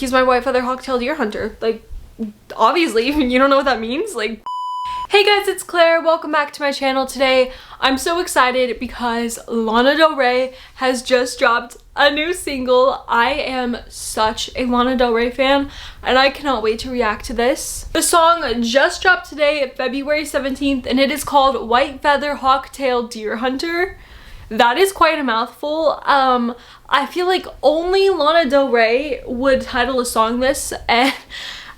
He's my white feather hawk tail deer hunter. Like, obviously, you don't know what that means? Like, hey guys, it's Claire. Welcome back to my channel. Today, I'm so excited because Lana Del Rey has just dropped a new single. I am such a Lana Del Rey fan and I cannot wait to react to this. The song just dropped today, February 17th, and it is called White Feather Hawk Tail Deer Hunter. That is quite a mouthful. I feel like only Lana Del Rey would title a song this, and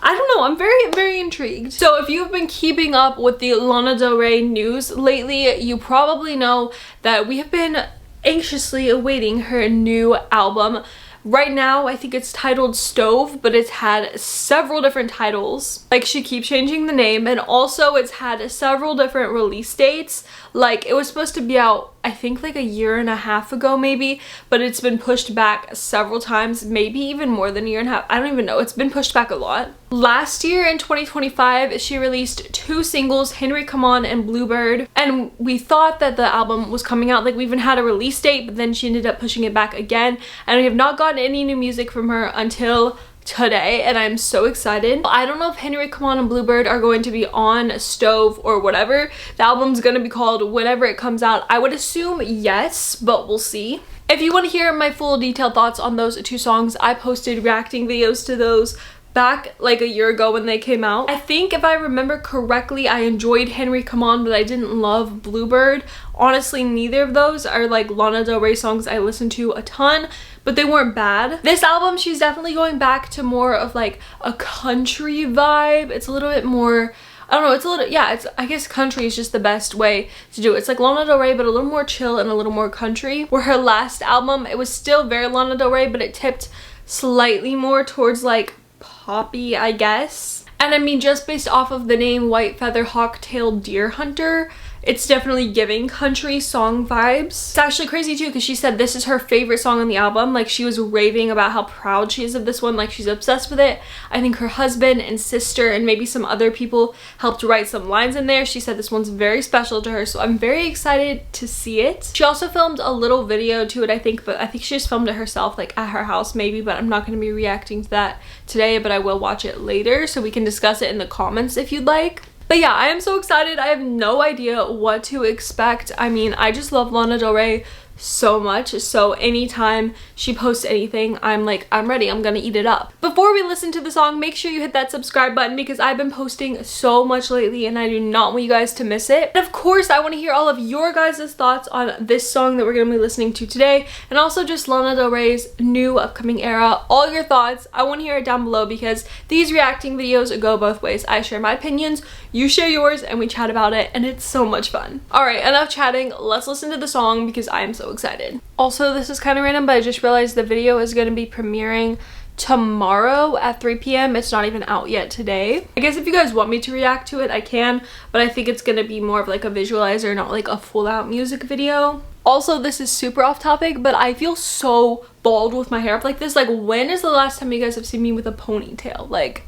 I don't know, I'm very intrigued. So if you've been keeping up with the Lana Del Rey news lately, you probably know that we have been anxiously awaiting her new album. Right now, I think it's titled Stove, but it's had several different titles. Like, she keeps changing the name, and also it's had several different release dates. Like, it was supposed to be out, I think, like a year and a half ago, maybe, but it's been pushed back several times, maybe even more than a year and a half. I don't even know. It's been pushed back a lot. Last year in 2025, she released 2 singles, Henry Come On and Bluebird, and we thought that the album was coming out. Like, we even had a release date, but then she ended up pushing it back again, and we have not gotten any new music from her until today, and I'm so excited. I don't know if Henry Come On and Bluebird are going to be on Stove or whatever. The album's gonna be called whenever it comes out. I would assume yes, but we'll see. If you want to hear my full detailed thoughts on those 2 songs, I posted reacting videos to those back like a year ago when they came out. I think if I remember correctly, I enjoyed Henry Come On, but I didn't love Bluebird. Honestly, neither of those are like Lana Del Rey songs I listen to a ton, but they weren't bad. This album, she's definitely going back to more of like a country vibe. It's a little bit more, I don't know, it's a little, yeah, it's, I guess country is just the best way to do it. It's like Lana Del Rey, but a little more chill and a little more country. Where her last album, it was still very Lana Del Rey, but it tipped slightly more towards like poppy, I guess. And I mean, just based off of the name White Feather Hawk Tail Deer Hunter, it's definitely giving country song vibes. It's actually crazy too, because she said this is her favorite song on the album. Like, she was raving about how proud she is of this one. Like, she's obsessed with it. I think her husband and sister and maybe some other people helped write some lines in there. She said this one's very special to her, so I'm very excited to see it. She also filmed a little video to it, I think, but I think she just filmed it herself, like at her house maybe, but I'm not going to be reacting to that today, but I will watch it later so we can discuss it in the comments if you'd like. But yeah, I am so excited. I have no idea what to expect. I mean, I just love Lana Del Rey so much, so anytime she posts anything, I'm like, I'm ready, I'm gonna eat it up. Before we listen to the song, make sure you hit that subscribe button because I've been posting so much lately and I do not want you guys to miss it. And of course, I want to hear all of your guys' thoughts on this song that we're gonna be listening to today, and also just Lana Del Rey's new upcoming era. All your thoughts, I want to hear it down below because these reacting videos go both ways. I share my opinions, you share yours, and we chat about it, and it's so much fun. Alright, enough chatting, let's listen to the song because I am so excited. Also, this is kind of random, but I just realized the video is going to be premiering tomorrow at 3 p.m. It's not even out yet today. I guess if you guys want me to react to it, I can, but I think it's going to be more of like a visualizer, not like a full out music video. Also, this is super off topic, but I feel so bald with my hair up like this. Like, when is the last time you guys have seen me with a ponytail? Like,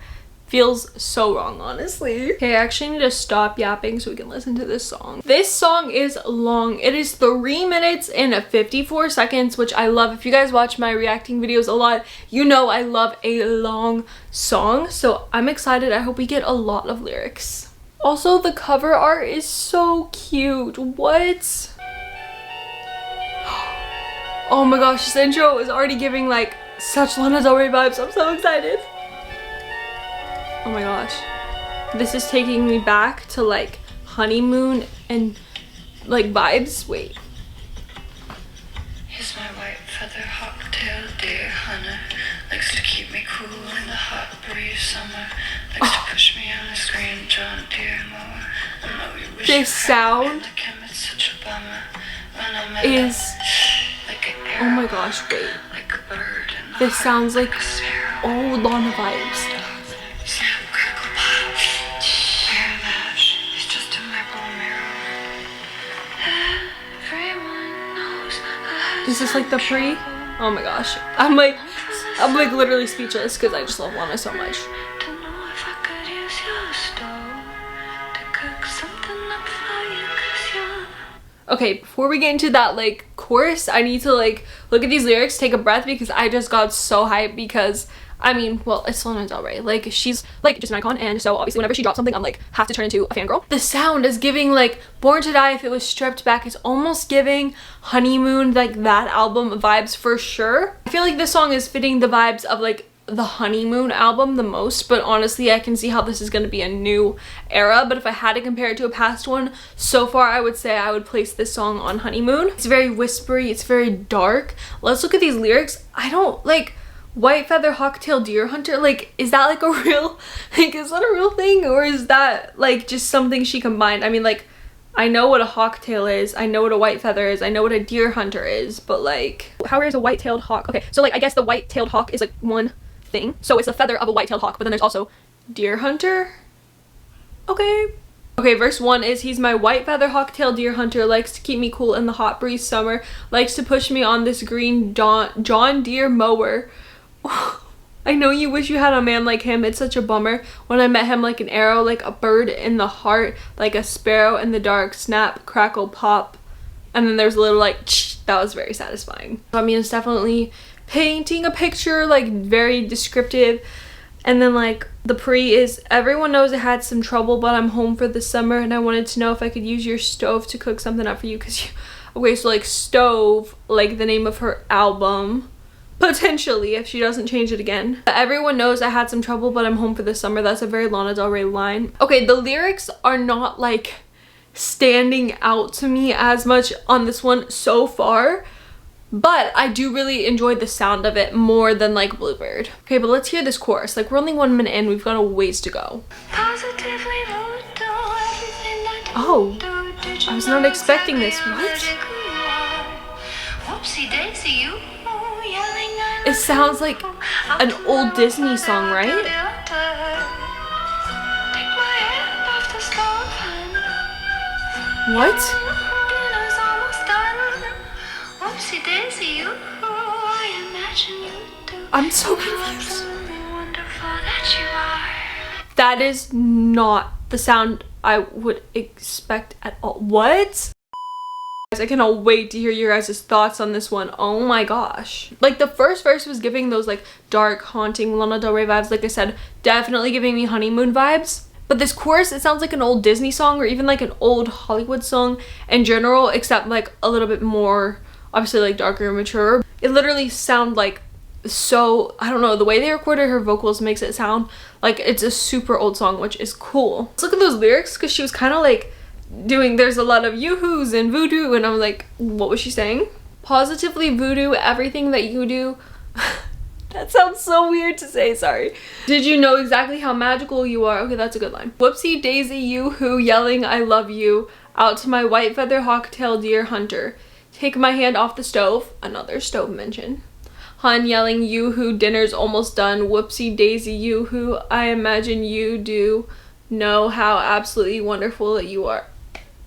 feels so wrong, honestly. Okay, I actually need to stop yapping so we can listen to this song. This song is long. It is 3 minutes and 54 seconds, which I love. If you guys watch my reacting videos a lot, you know I love a long song, so I'm excited. I hope we get a lot of lyrics. Also, the cover art is so cute. What? Oh my gosh, this intro is already giving like such Lana Del Rey vibes. I'm so excited. Oh my gosh, this is taking me back to like honeymoon and like vibes. Wait. He's my white feather hawk tail deer hunter, likes to keep me cool in the hot breeze summer, likes to push me on a screen John Deere mower. I know you wish this sound it's such a bummer when I'm is like oh my gosh, wait, like a bird in the this sounds like old Lana vibes. Is this like the pre? Oh my gosh. I'm like literally speechless because I just love Lana so much. Okay, before we get into that like chorus, I need to like look at these lyrics, take a breath, because I just got so hyped because I mean, well, it's Lana Del Rey. Like, she's like just an icon, and so obviously whenever she drops something, I'm like have to turn into a fangirl. The sound is giving like Born to Die if it was stripped back. It's almost giving Honeymoon, like that album vibes for sure. I feel like this song is fitting the vibes of like the Honeymoon album the most, but honestly I can see how this is going to be a new era. But if I had to compare it to a past one, so far I would say I would place this song on Honeymoon. It's very whispery, it's very dark. Let's look at these lyrics. I don't like white feather hawk-tailed deer hunter, like is that like a real, like is that a real thing, or is that like just something she combined? I mean, like I know what a hawk-tail is, I know what a white feather is, I know what a deer hunter is, but like how is a white-tailed hawk? Okay, so like I guess the white-tailed hawk is like one thing, so it's a feather of a white-tailed hawk, but then there's also deer hunter. Okay, verse 1 is he's my white feather hawk-tailed deer hunter, likes to keep me cool in the hot breeze summer, likes to push me on this green John Deere mower. I know you wish you had a man like him, it's such a bummer. When I met him, like an arrow, like a bird in the heart, like a sparrow in the dark, snap, crackle, pop. And then there's a little like, that was very satisfying. I mean, it's definitely painting a picture, like very descriptive. And then like the pre is everyone knows I had some trouble, but I'm home for the summer and I wanted to know if I could use your stove to cook something up for you, because you, okay, so like stove, like the name of her album, potentially, if she doesn't change it again. Everyone knows I had some trouble, but I'm home for the summer. That's a very Lana Del Rey line. Okay, the lyrics are not like standing out to me as much on this one so far, but I do really enjoy the sound of it more than like Bluebird. Okay, but let's hear this chorus. Like, we're only 1 minute in, we've got a ways to go. Oh, I was not expecting this. What? It sounds like an old Disney song, right? What? I'm so confused. That is not the sound I would expect at all. What? I cannot wait to hear your guys' thoughts on this one. Oh my gosh. Like the first verse was giving those like dark, haunting Lana Del Rey vibes. Like I said, definitely giving me Honeymoon vibes. But this chorus, it sounds like an old Disney song or even like an old Hollywood song in general, except like a little bit more, obviously like darker and mature. It literally sounds like so, I don't know, the way they recorded her vocals makes it sound like it's a super old song, which is cool. Let's look at those lyrics, because she was kind of like doing, there's a lot of yoo-hoos and voodoo, and I'm like, what was she saying? Positively voodoo everything that you do. That sounds so weird to say, sorry. Did you know exactly how magical you are? Okay, that's a good line. Whoopsie daisy yoo-hoo, yelling I love you, out to my white feather hawk-tailed deer hunter. Take my hand off the stove, another stove mention. Hun yelling yoo-hoo, dinner's almost done, whoopsie daisy yoo-hoo, I imagine you do know how absolutely wonderful that you are.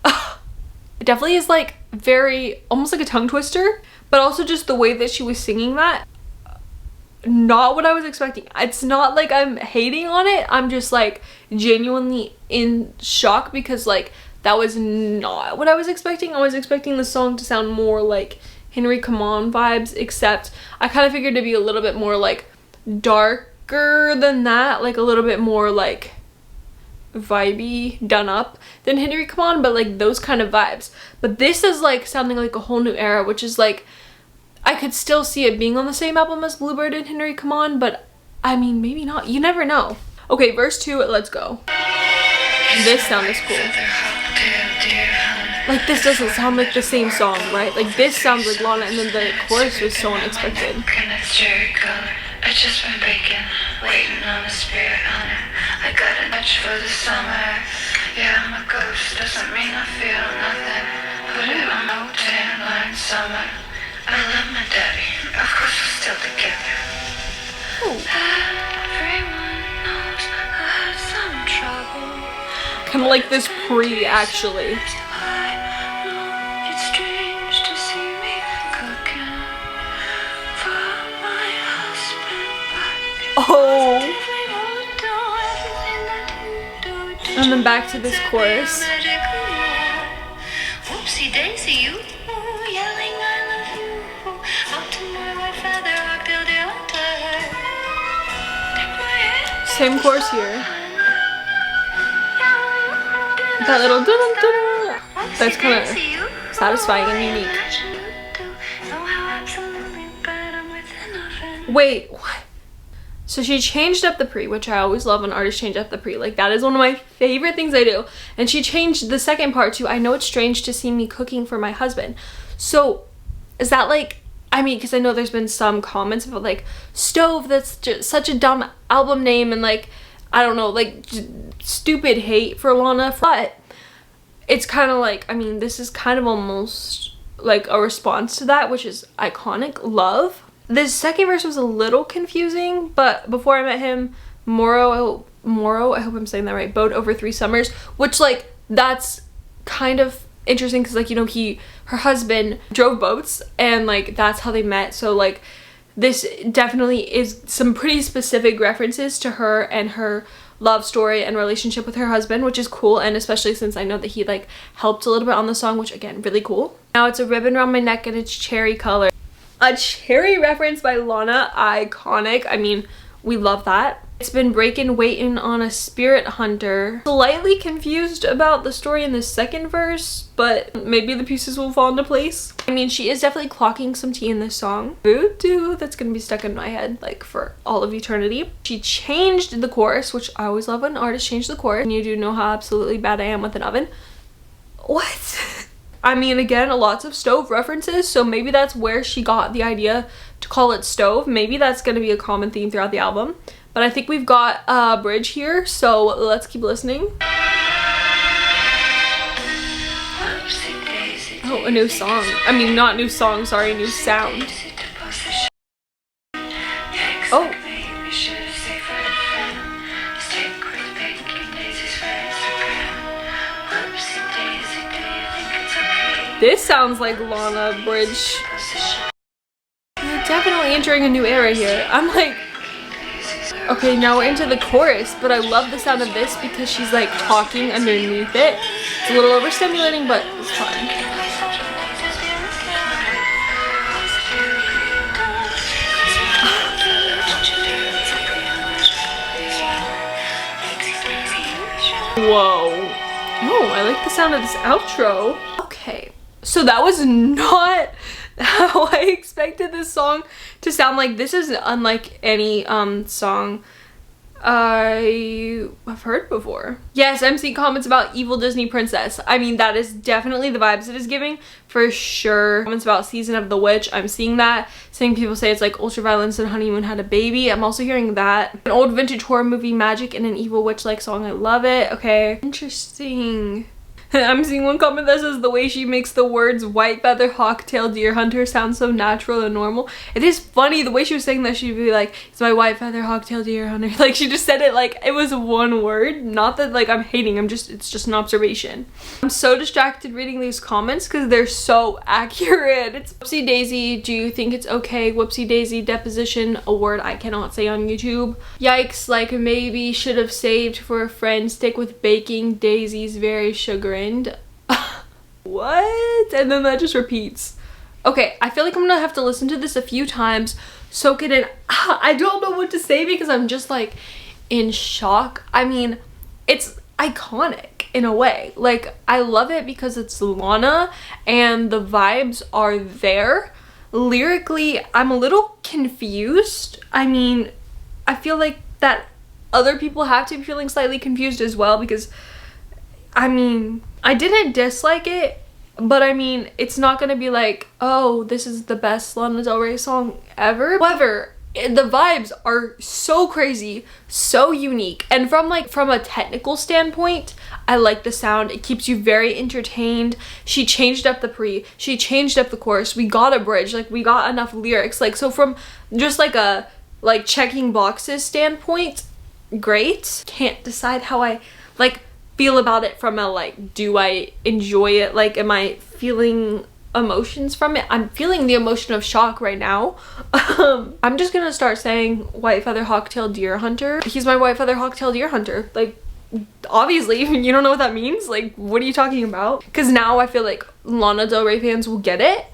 It definitely is like very, almost like a tongue twister, but also just the way that she was singing that, not what I was expecting. It's not like I'm hating on it, I'm just like genuinely in shock, because like that was not what I was expecting. I was expecting the song to sound more like Henry Come On vibes, except I kind of figured to be a little bit more like darker than that, like a little bit more like vibey, done up than Henry Come On, but like those kind of vibes. But this is like sounding like a whole new era, which is like, I could still see it being on the same album as Bluebird and Henry Come On, but I mean, maybe not, you never know. Okay, verse 2, let's go. This sound is cool. Like, this doesn't sound like the same song, right? Like, this sounds like Lana, and then the chorus was so unexpected. I just been baking, waiting on a spirit hunter. I got a nudge for the summer. Yeah, I'm a ghost, doesn't mean I feel nothing. Put it on no tan line summer. I love my daddy, of course we're still together. Everyone knows I had some trouble. Kind of like this pre, actually. It's strange to see me cooking for my husband. Oh. And then back to this chorus. Whoopsie daisy, you yelling I love you. Up to my white feather hawk-tailed deer hunter. Same chorus here. That little dun-dun-dun, that's kind of satisfying and unique. Wait, what? So she changed up the pre, which I always love when artists change up the pre. Like, that is one of my favorite things I do. And she changed the second part to, I know it's strange to see me cooking for my husband. So is that like, I mean, because I know there's been some comments about like, Stove, that's just such a dumb album name, and like, I don't know, like stupid hate for Lana. But it's kind of like, I mean, this is kind of almost like a response to that, which is iconic. Love. This second verse was a little confusing, but before I met him, Moro, I hope I'm saying that right, boat over 3 summers, which like, that's kind of interesting because like, you know, her husband drove boats and like that's how they met. So like, this definitely is some pretty specific references to her and her love story and relationship with her husband, which is cool. And especially since I know that he like helped a little bit on the song, which again, really cool. Now it's a ribbon around my neck and it's cherry color. A cherry reference by Lana, iconic. I mean, we love that. It's been breaking, waiting on a spirit hunter. Slightly confused about the story in the second verse, but maybe the pieces will fall into place. I mean, she is definitely clocking some tea in this song. Voodoo, that's gonna be stuck in my head like for all of eternity. She changed the chorus, which I always love when artists change the chorus. And you do know how absolutely bad I am with an oven. What? I mean, again, lots of Stove references, so maybe that's where she got the idea to call it Stove. Maybe that's going to be a common theme throughout the album. But I think we've got a bridge here, so let's keep listening. Oh, a new song. I mean, not new song, sorry, new sound. Oh. This sounds like Lana bridge. You're definitely entering a new era here. I'm like, okay, now we're into the chorus, but I love the sound of this because she's like talking underneath it. It's a little overstimulating, but it's fun. Whoa. Oh, I like the sound of this outro. Okay. So that was not how I expected this song to sound. Like, this is unlike any song I have heard before. Yes, I'm seeing comments about Evil Disney Princess. I mean, that is definitely the vibes it is giving, for sure. Comments about Season of the Witch, I'm seeing that. Seeing people say it's like Ultraviolence and Honeymoon Had a Baby. I'm also hearing that. An old vintage horror movie, Magic, and an evil witch-like song. I love it. Okay. Interesting. I'm seeing one comment that says the way she makes the words white feather hawk tail deer hunter sound so natural and normal. It is funny the way she was saying that. She'd be like, it's my white feather hawk tail deer hunter. Like, she just said it like it was one word. Not that like I'm hating, it's just an observation. I'm so distracted reading these comments because they're so accurate. It's whoopsie daisy, do you think it's okay? Whoopsie daisy deposition, a word I cannot say on YouTube. Yikes, like maybe should have saved for a friend, stick with baking, Daisy's very chagrined. What? And then that just repeats. Okay, I feel like I'm gonna have to listen to this a few times, soak it in. I don't know what to say because I'm just like in shock. I mean, it's iconic in a way. Like, I love it because it's Lana and the vibes are there. Lyrically, I'm a little confused. I mean, I feel like that other people have to be feeling slightly confused as well because, I mean, I didn't dislike it, but I mean, it's not gonna be like, oh, this is the best Lana Del Rey song ever. However, the vibes are so crazy, so unique, and from a technical standpoint, I like the sound. It keeps you very entertained. She changed up the pre, she changed up the chorus, we got a bridge, like we got enough lyrics. Like, so from just like a checking boxes standpoint, great. Can't decide how I feel about it from a do I enjoy it, like am I feeling emotions from it? I'm feeling the emotion of shock right now. I'm just gonna start saying white feather hawk-tailed deer hunter. He's my white feather hawk-tailed deer hunter. Like, obviously, you don't know what that means. Like, what are you talking about? Because now I feel like Lana Del Rey fans will get it,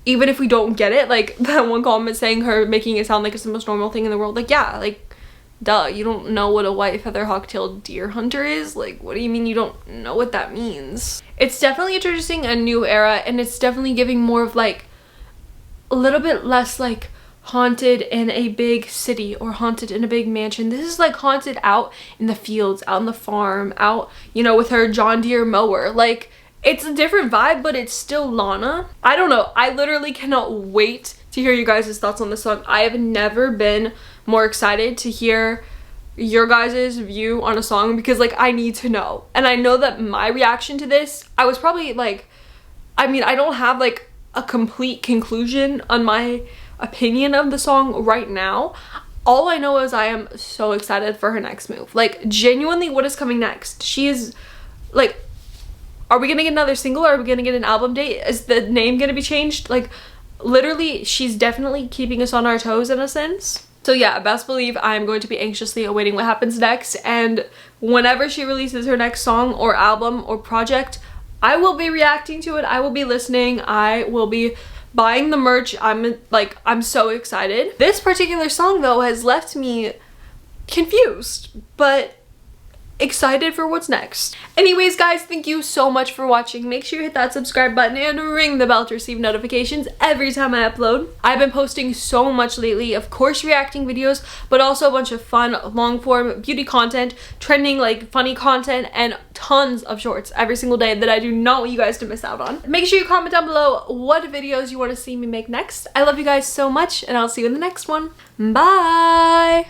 even if we don't get it. Like that one comment saying her making it sound like it's the most normal thing in the world. Like, yeah, like duh, you don't know what a white feather hawk-tailed deer hunter is? Like, what do you mean you don't know what that means? It's definitely introducing a new era, and it's definitely giving more of like a little bit less like haunted in a big city or haunted in a big mansion. This is like haunted out in the fields, out on the farm, out, you know, with her John Deere mower. Like, it's a different vibe, but it's still Lana. I don't know, I literally cannot wait to hear you guys' thoughts on this song. I have never been more excited to hear your guys' view on a song, because like I need to know. And I know that my reaction to this, I was probably like, I mean, I don't have like a complete conclusion on my opinion of the song right now. All I know is I am so excited for her next move. Like, genuinely, what is coming next? She is like, are we gonna get another single? Are we gonna get an album date? Is the name gonna be changed? Like, literally, she's definitely keeping us on our toes in a sense. So yeah, best believe I'm going to be anxiously awaiting what happens next, and whenever she releases her next song or album or project, I will be reacting to it. I will be listening. I will be buying the merch. I'm so excited. This particular song though has left me confused, but excited for what's next. Anyways guys, thank you so much for watching. Make sure you hit that subscribe button and ring the bell to receive notifications every time I upload. I've been posting so much lately, of course reacting videos, but also a bunch of fun long form beauty content, trending like funny content, and tons of shorts every single day that I do not want you guys to miss out on. Make sure you comment down below what videos you want to see me make next. I love you guys so much, and I'll see you in the next one. Bye!